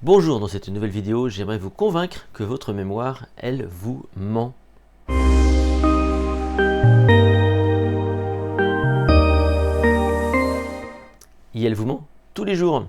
Bonjour, dans cette nouvelle vidéo, j'aimerais vous convaincre que votre mémoire, elle vous ment. Et elle vous ment tous les jours.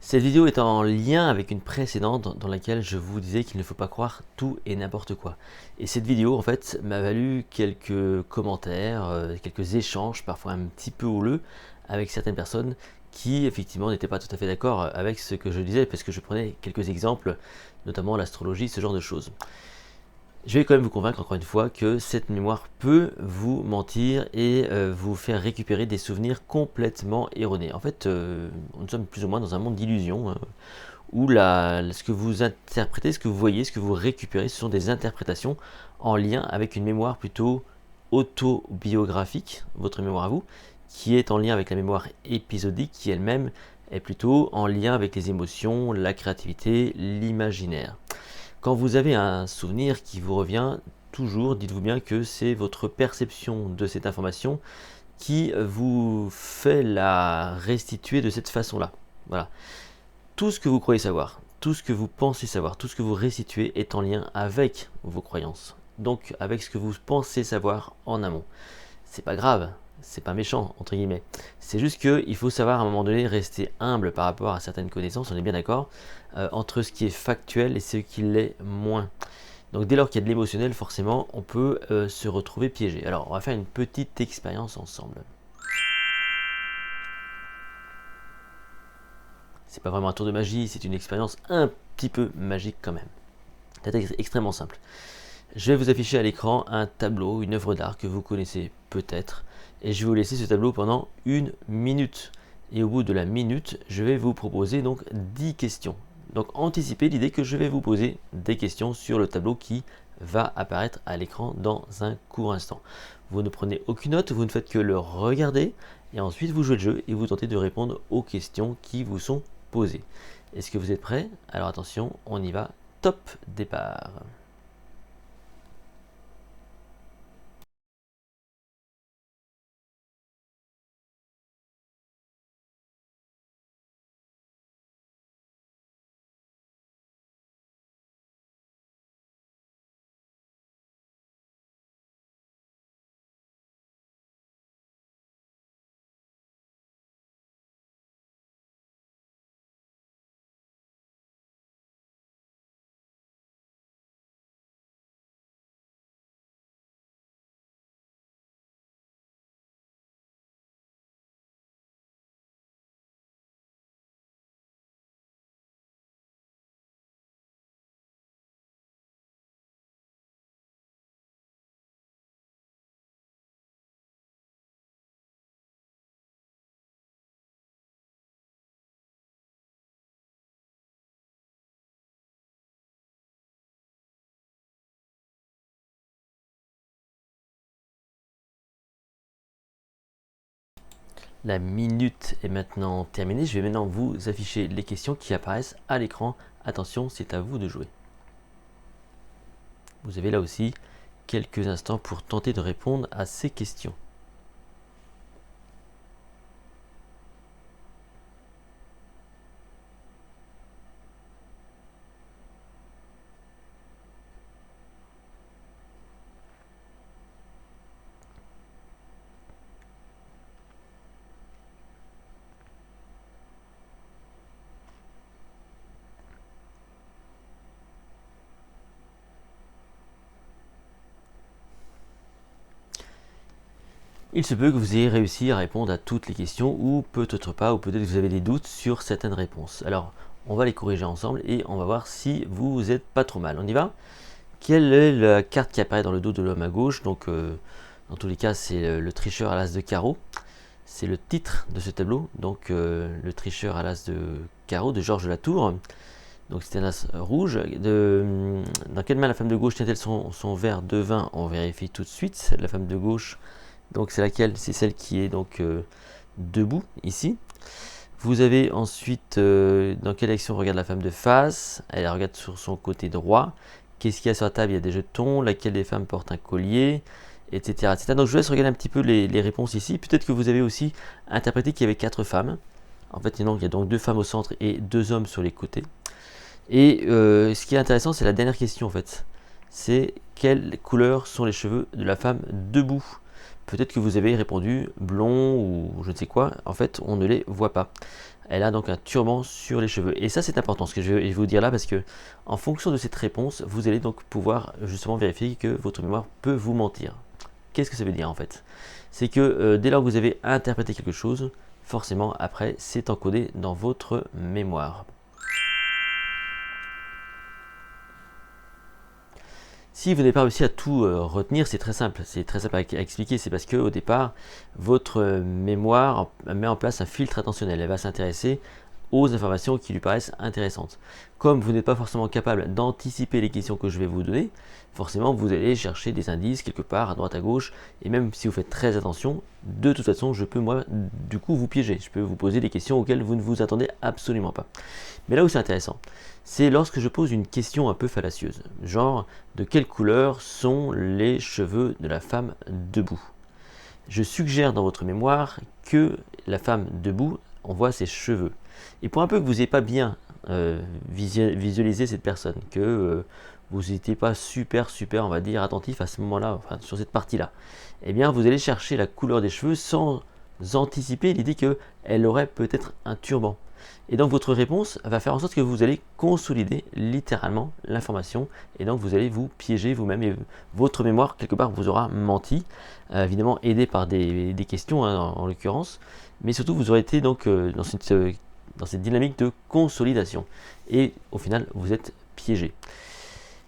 Cette vidéo est en lien avec une précédente dans laquelle je vous disais qu'il ne faut pas croire tout et n'importe quoi. Et cette vidéo, en fait, m'a valu quelques commentaires, quelques échanges, parfois un petit peu houleux, avec certaines personnes qui, effectivement, n'étaient pas tout à fait d'accord avec ce que je disais, parce que je prenais quelques exemples, notamment l'astrologie, ce genre de choses. Je vais quand même vous convaincre encore une fois que cette mémoire peut vous mentir et vous faire récupérer des souvenirs complètement erronés. En fait, nous sommes plus ou moins dans un monde d'illusions où ce que vous interprétez, ce que vous voyez, ce que vous récupérez, ce sont des interprétations en lien avec une mémoire plutôt autobiographique, votre mémoire à vous, qui est en lien avec la mémoire épisodique, qui elle-même est plutôt en lien avec les émotions, la créativité, l'imaginaire. Quand vous avez un souvenir qui vous revient toujours, dites-vous bien que c'est votre perception de cette information qui vous fait la restituer de cette façon-là. Voilà. Tout ce que vous croyez savoir, tout ce que vous pensez savoir, tout ce que vous restituez est en lien avec vos croyances. Donc avec ce que vous pensez savoir en amont. C'est pas grave, c'est pas méchant, entre guillemets. C'est juste qu'il faut savoir à un moment donné rester humble par rapport à certaines connaissances, on est bien d'accord, entre ce qui est factuel et ce qui l'est moins. Donc dès lors qu'il y a de l'émotionnel, forcément, on peut se retrouver piégé. Alors on va faire une petite expérience ensemble. C'est pas vraiment un tour de magie, c'est une expérience un petit peu magique quand même. C'est extrêmement simple. Je vais vous afficher à l'écran un tableau, une œuvre d'art que vous connaissez peut-être, et je vais vous laisser ce tableau pendant 1 minute. Et au bout de la minute, je vais vous proposer donc 10 questions. Donc anticipez l'idée que je vais vous poser des questions sur le tableau qui va apparaître à l'écran dans un court instant. Vous ne prenez aucune note, vous ne faites que le regarder, et ensuite vous jouez le jeu et vous tentez de répondre aux questions qui vous sont posées. Est-ce que vous êtes prêts? Alors attention, on y va, top départ. La minute est maintenant terminée. Je vais maintenant vous afficher les questions qui apparaissent à l'écran. Attention, c'est à vous de jouer. Vous avez là aussi quelques instants pour tenter de répondre à ces questions. Il se peut que vous ayez réussi à répondre à toutes les questions ou peut-être pas, ou peut-être que vous avez des doutes sur certaines réponses. Alors, on va les corriger ensemble et on va voir si vous êtes pas trop mal. On y va? Quelle est la carte qui apparaît dans le dos de l'homme à gauche? Donc, dans tous les cas, c'est le tricheur à l'as de carreau. C'est le titre de ce tableau, donc le tricheur à l'as de carreau de Georges Latour. Donc c'est un as rouge. Dans quelle main la femme de gauche tient-elle son verre de vin? On vérifie tout de suite. La femme de gauche, donc c'est laquelle? C'est celle qui est donc debout ici. Vous avez ensuite dans quelle action regarde la femme de face? Elle regarde sur son côté droit. Qu'est-ce qu'il y a sur la table? Il y a des jetons. Laquelle des femmes porte un collier, etc., etc. Donc je vous laisse regarder un petit peu les réponses ici. Peut-être que vous avez aussi interprété qu'il y avait 4 femmes. En fait, il y a donc 2 femmes au centre et 2 hommes sur les côtés. Et ce qui est intéressant, c'est la dernière question en fait. C'est quelle couleur sont les cheveux de la femme debout? Peut-être que vous avez répondu blond ou je ne sais quoi. En fait, on ne les voit pas. Elle a donc un turban sur les cheveux. Et ça, c'est important, ce que je vais vous dire là, parce que en fonction de cette réponse, vous allez donc pouvoir justement vérifier que votre mémoire peut vous mentir. Qu'est-ce que ça veut dire en fait? C'est que dès lors que vous avez interprété quelque chose, forcément après, c'est encodé dans votre mémoire. Si vous n'avez pas réussi à tout retenir, c'est très simple à expliquer. C'est parce qu'au départ, votre mémoire met en place un filtre attentionnel. Elle va s'intéresser aux informations qui lui paraissent intéressantes. Comme vous n'êtes pas forcément capable d'anticiper les questions que je vais vous donner, forcément vous allez chercher des indices quelque part à droite à gauche, et même si vous faites très attention, de toute façon je peux moi du coup vous piéger, je peux vous poser des questions auxquelles vous ne vous attendez absolument pas. Mais là où c'est intéressant, c'est lorsque je pose une question un peu fallacieuse, genre de quelle couleur sont les cheveux de la femme debout. Je suggère dans votre mémoire que la femme debout, on voit ses cheveux. Et pour un peu que vous n'ayez pas bien visualisé cette personne, que vous n'étiez pas super, on va dire, attentif à ce moment-là, enfin, sur cette partie-là, eh bien, vous allez chercher la couleur des cheveux sans anticiper l'idée qu'elle aurait peut-être un turban. Et donc votre réponse va faire en sorte que vous allez consolider littéralement l'information, et donc vous allez vous piéger vous-même, et votre mémoire quelque part vous aura menti, évidemment aidé par des questions hein, en l'occurrence, mais surtout vous aurez été donc dans cette dynamique de consolidation, et au final vous êtes piégé.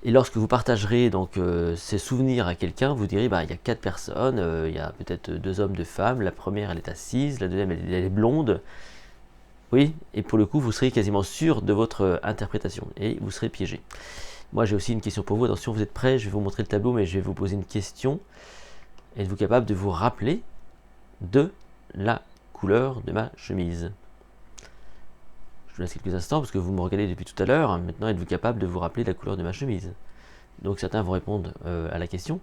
Et lorsque vous partagerez donc ces souvenirs à quelqu'un, vous direz bah, il y a 4 personnes, il y a peut-être 2 hommes, 2 femmes, la première elle est assise, la deuxième elle est blonde. Oui, et pour le coup, vous serez quasiment sûr de votre interprétation et vous serez piégé. Moi, j'ai aussi une question pour vous. Attention, vous êtes prêts? Je vais vous montrer le tableau, mais je vais vous poser une question. Êtes-vous capable de vous rappeler de la couleur de ma chemise? Je vous laisse quelques instants parce que vous me regardez depuis tout à l'heure. Maintenant, êtes-vous capable de vous rappeler de la couleur de ma chemise? Donc, certains vont répondre à la question.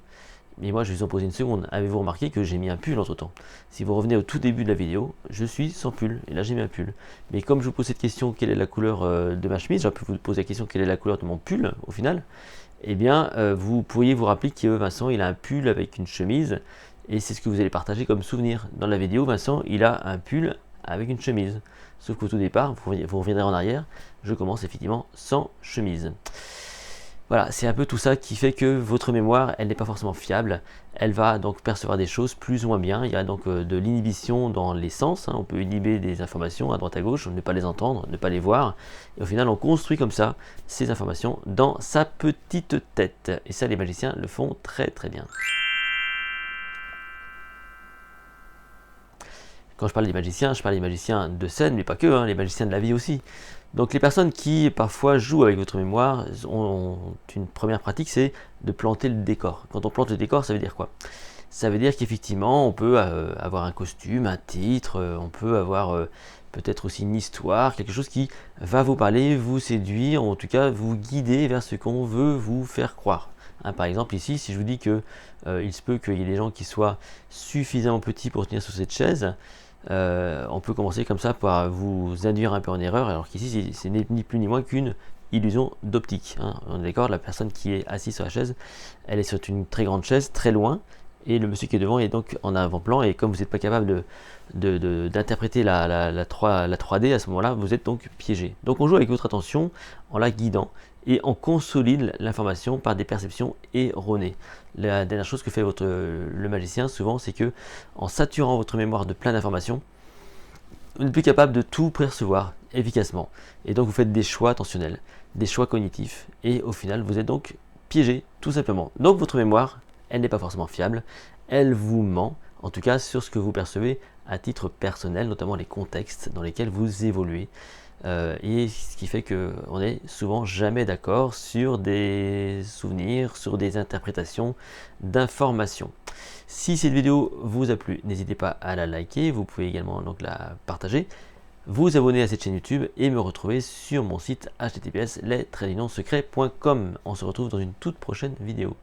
Mais moi, je vais vous en poser une seconde. Avez-vous remarqué que j'ai mis un pull entre temps? Si vous revenez au tout début de la vidéo, je suis sans pull. Et là, j'ai mis un pull. Mais comme je vous pose cette question, quelle est la couleur de ma chemise? J'aurais pu vous poser la question, quelle est la couleur de mon pull au final? Eh bien, vous pourriez vous rappeler que Vincent, il a un pull avec une chemise. Et c'est ce que vous allez partager comme souvenir. Dans la vidéo, Vincent, il a un pull avec une chemise. Sauf qu'au tout départ, vous reviendrez en arrière, je commence effectivement sans chemise. Voilà, c'est un peu tout ça qui fait que votre mémoire, elle n'est pas forcément fiable. Elle va donc percevoir des choses plus ou moins bien. Il y a donc de l'inhibition dans les sens. Hein. On peut inhiber des informations à droite à gauche, ne pas les entendre, ne pas les voir. Et au final, on construit comme ça ces informations dans sa petite tête. Et ça, les magiciens le font très très bien. Quand je parle des magiciens, je parle des magiciens de scène, mais pas que, hein, les magiciens de la vie aussi. Donc les personnes qui parfois jouent avec votre mémoire ont une première pratique, c'est de planter le décor. Quand on plante le décor, ça veut dire quoi? Ça veut dire qu'effectivement, on peut avoir un costume, un titre, on peut avoir peut-être aussi une histoire, quelque chose qui va vous parler, vous séduire, en tout cas vous guider vers ce qu'on veut vous faire croire. Hein, par exemple ici, si je vous dis que il se peut qu'il y ait des gens qui soient suffisamment petits pour tenir sur cette chaise, on peut commencer comme ça par vous induire un peu en erreur, alors qu'ici c'est ni plus ni moins qu'une illusion d'optique. Hein. On est d'accord, la personne qui est assise sur la chaise, elle est sur une très grande chaise, très loin, et le monsieur qui est devant est donc en avant-plan, et comme vous n'êtes pas capable d'interpréter la 3D à ce moment-là, vous êtes donc piégé. Donc on joue avec votre attention en la guidant, et on consolide l'information par des perceptions erronées. La dernière chose que fait le magicien souvent, c'est que en saturant votre mémoire de plein d'informations, vous n'êtes plus capable de tout percevoir efficacement. Et donc vous faites des choix attentionnels, des choix cognitifs, et au final vous êtes donc piégé tout simplement. Donc votre mémoire, elle n'est pas forcément fiable, elle vous ment, en tout cas sur ce que vous percevez à titre personnel, notamment les contextes dans lesquels vous évoluez. Et ce qui fait qu'on n'est souvent jamais d'accord sur des souvenirs, sur des interprétations d'informations. Si cette vidéo vous a plu, n'hésitez pas à la liker, vous pouvez également donc la partager, vous abonner à cette chaîne YouTube et me retrouver sur mon site https lestradinonsecrets.com. On se retrouve dans une toute prochaine vidéo.